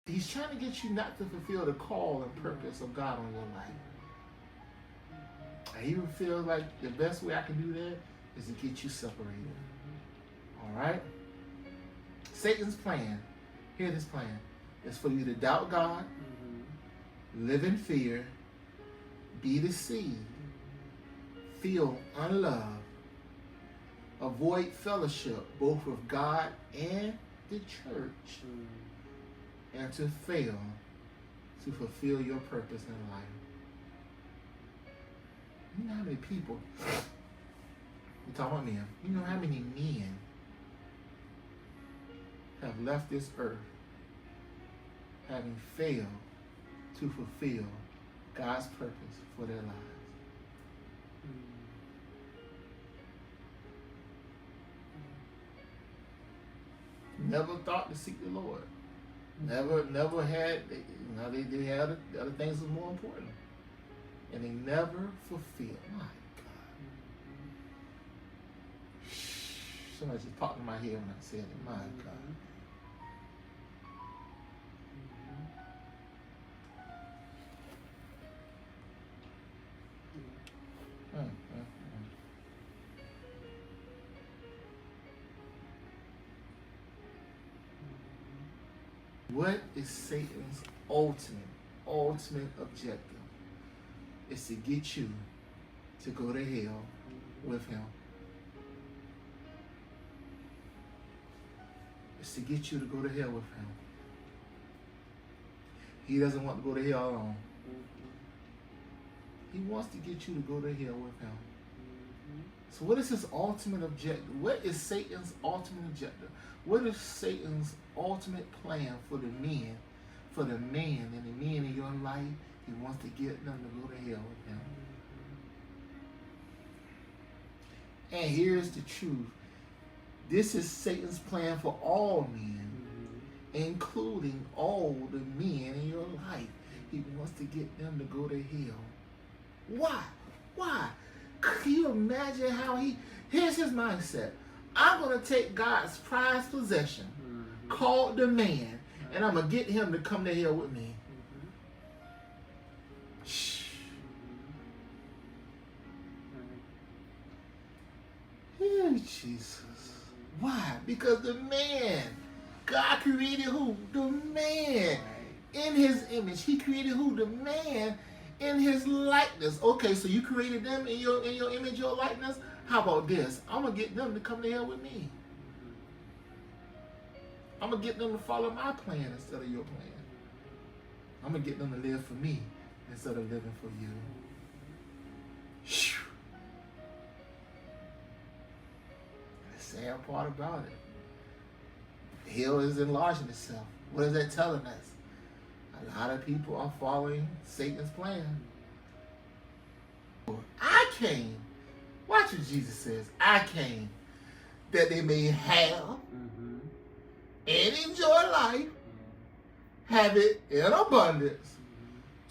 He's trying to get you not to fulfill the call and purpose of God on your life. I even feel like the best way I can do that is to get you separated. All right? Satan's plan, hear this plan, is for you to doubt God, live in fear, be deceived, feel unloved, avoid fellowship both with God and the church, and to fail to fulfill your purpose in life. You know how many people, we're talking about men, you know how many men have left this earth having failed to fulfill God's purpose for their lives? Never thought to seek the Lord. Never had, they had other things that was more important. And they never fulfilled. My God. Somebody just popped in my head when I said it. My God. What is Satan's ultimate objective? Is to get you to go to hell with him. It's to get you to go to hell with him. He doesn't want to go to hell alone. He wants to get you to go to hell with him. So what is his ultimate objective? What is Satan's ultimate objective? What is Satan's ultimate plan for the men, for the man and the men in your life? He wants to get them to go to hell with him. And here's the truth. This is Satan's plan for all men, including all the men in your life. He wants to get them to go to hell. Why? Why? Can you imagine how here's his mindset. I'm going to take God's prized possession, called the man, and I'm going to get him to come to hell with me. Oh, Jesus. Why? Because the man, God created who? The man. In his image. He created who? The man in his likeness. Okay, so you created them in your image, your likeness? How about this? I'm going to get them to come to hell with me. I'm going to get them to follow my plan instead of your plan. I'm going to get them to live for me instead of living for you. The sad part about it, hell is enlarging itself. What is that telling us? A lot of people are following Satan's plan. I came. Watch what Jesus says. I came that they may have and enjoy life, have it in abundance,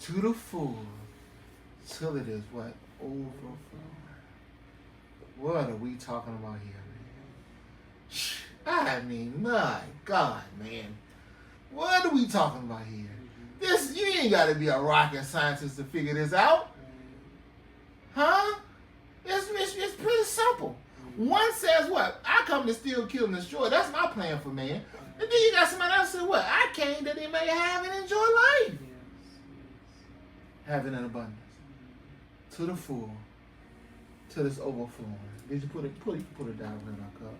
to the full, till it is what? Overflowing. What are we talking about here, man? I mean, my God, man. What are we talking about here? This, you ain't got to be a rocket scientist to figure this out. Huh? It's pretty simple. One says what? I come to steal, kill, and destroy. That's my plan for man. And then you got somebody else say what? I came that they may have and enjoy life. Have it in abundance. To the full. Till it's overflowing. Did you put it down in our cup?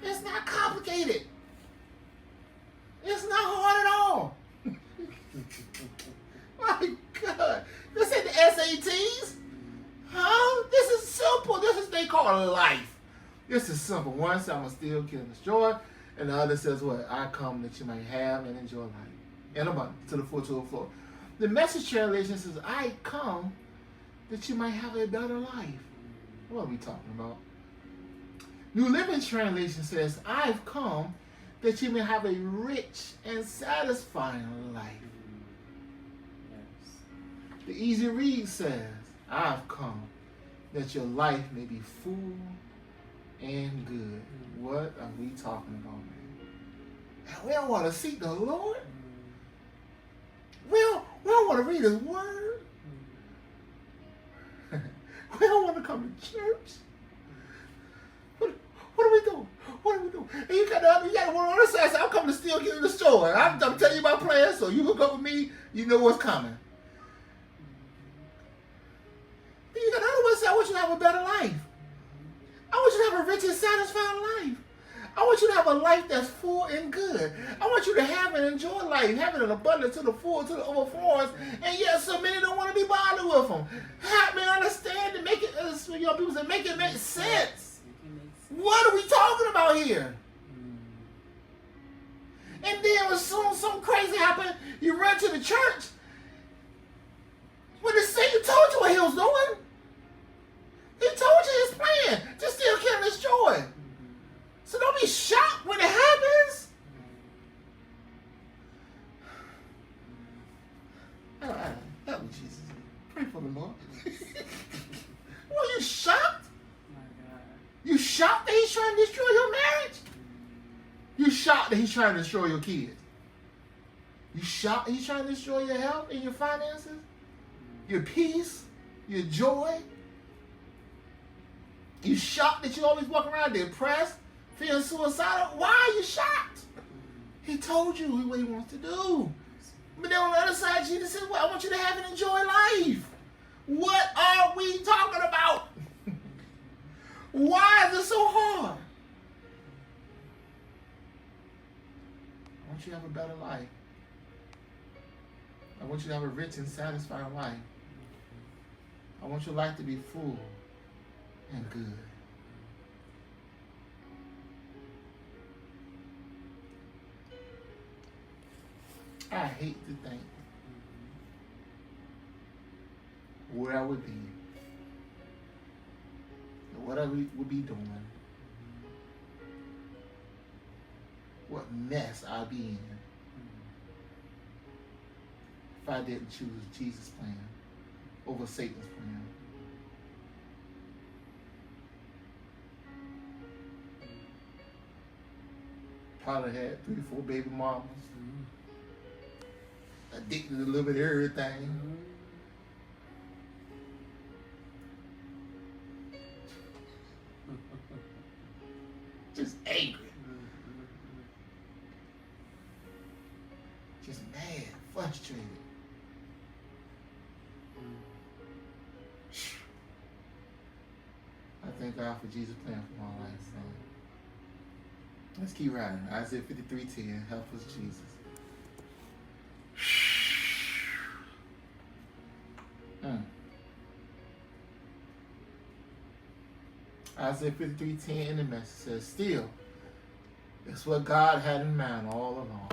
It's not complicated. It's not hard at all. My God. This ain't the SATs. Huh? This is simple. This is they call life. This is simple. One says I'm going to steal, kill, and destroy. And the other says what? I come that you might have and enjoy life. In abundance. To the full, to the floor. The Message translation says, I come that you might have a better life. What are we talking about? New Living Translation says, I've come that you may have a rich and satisfying life. The Easy Read says, I've come that your life may be full and good. What are we talking about, man? And we don't want to seek the Lord. want to read his word. We don't want to come to church. What are we doing? What are we doing? And you got one on the side. I'm coming to steal, kill, and destroy. I'm telling you my plan, so you hook up with me, you know what's coming. Then you got the other one say, I want you to have a better life. I want you to have a rich and satisfying life. I want you to have a life that's full and good. I want you to have and enjoy life, have it in abundance to the full, to the overflowing. And yet, so many don't want to be bothered with them. Help me understand and make it. People say, make it make sense. What are we talking about here? And then when something crazy happened, you run to the church. When the Satan told you what he was doing, he told you his plan to steal, kill, and destroy. So don't be shocked when it happens. Help me, Jesus. Pray for the Lord. Well, you shocked? You shocked that he's trying to destroy your marriage? You shocked that he's trying to destroy your kids? You shocked that he's trying to destroy your health and your finances? Your peace? Your joy? You shocked that you always walk around depressed? Feeling suicidal? Why are you shocked? He told you what he wants to do. But then on the other side, Jesus said, well, I want you to have and enjoy life. What are we talking about? Why is it so hard? I want you to have a better life. I want you to have a rich and satisfying life. I want your life to be full and good. I hate to think where I would be, and what I would be doing, what mess I'd be in if I didn't choose Jesus' plan over Satan's plan. Probably had 3 or 4 baby mamas. Addicted to a little bit of everything. Just angry. Just mad, frustrated. I thank God for Jesus' plan for my life, man. Let's keep riding. Isaiah 53:10. Help us, Jesus. Isaiah 53:10 in the message says, still, it's what God had in mind all along.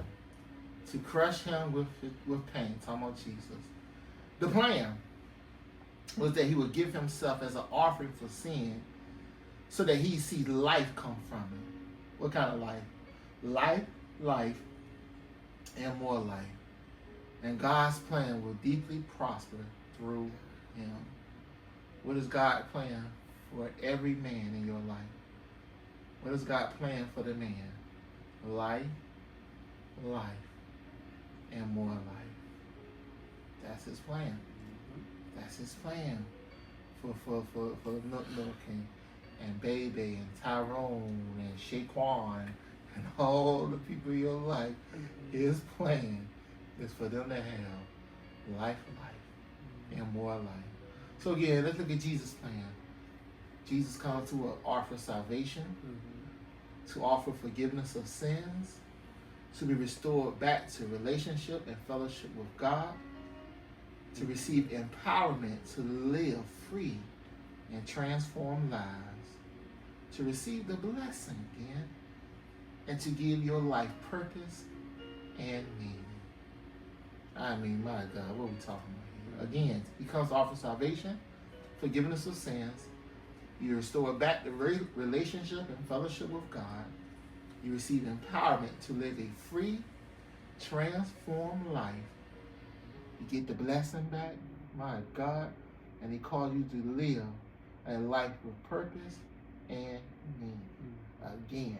To crush him with pain. Talking about Jesus. The plan was that he would give himself as an offering for sin so that he'd see life come from it. What kind of life? Life, and more life. And God's plan will deeply prosper through him. What is God's plan for every man in your life? What is God's plan for the man? Life, and more life. That's his plan. That's his plan for Nook and Baby and Tyrone and Shaquan and all the people in your life. His plan is for them to have life, and more life. So again, let's look at Jesus' plan. Jesus comes to offer salvation, to offer forgiveness of sins, to be restored back to relationship and fellowship with God, to receive empowerment to live free and transform lives, to receive the blessing again, and to give your life purpose and meaning. I mean, my God, what are we talking about here? Again, he comes to offer salvation, forgiveness of sins. You restore back the relationship and fellowship with God. You receive empowerment to live a free, transformed life. You get the blessing back, my God, and he calls you to live a life with purpose and meaning. Again,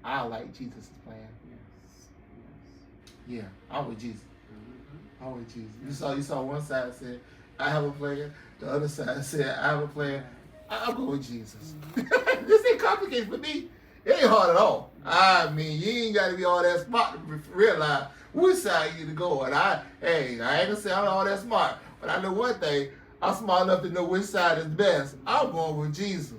I like Jesus' plan. Yes. Yeah, I'm with Jesus. I'm with Jesus. You saw one side said, I have a plan. The other side said, I have a plan. I'm going with Jesus. This ain't complicated for me. It ain't hard at all. I mean, you ain't got to be all that smart to realize which side you need to go. And I ain't gonna say I'm all that smart, but I know one thing. I'm smart enough to know which side is best. I'm going with Jesus.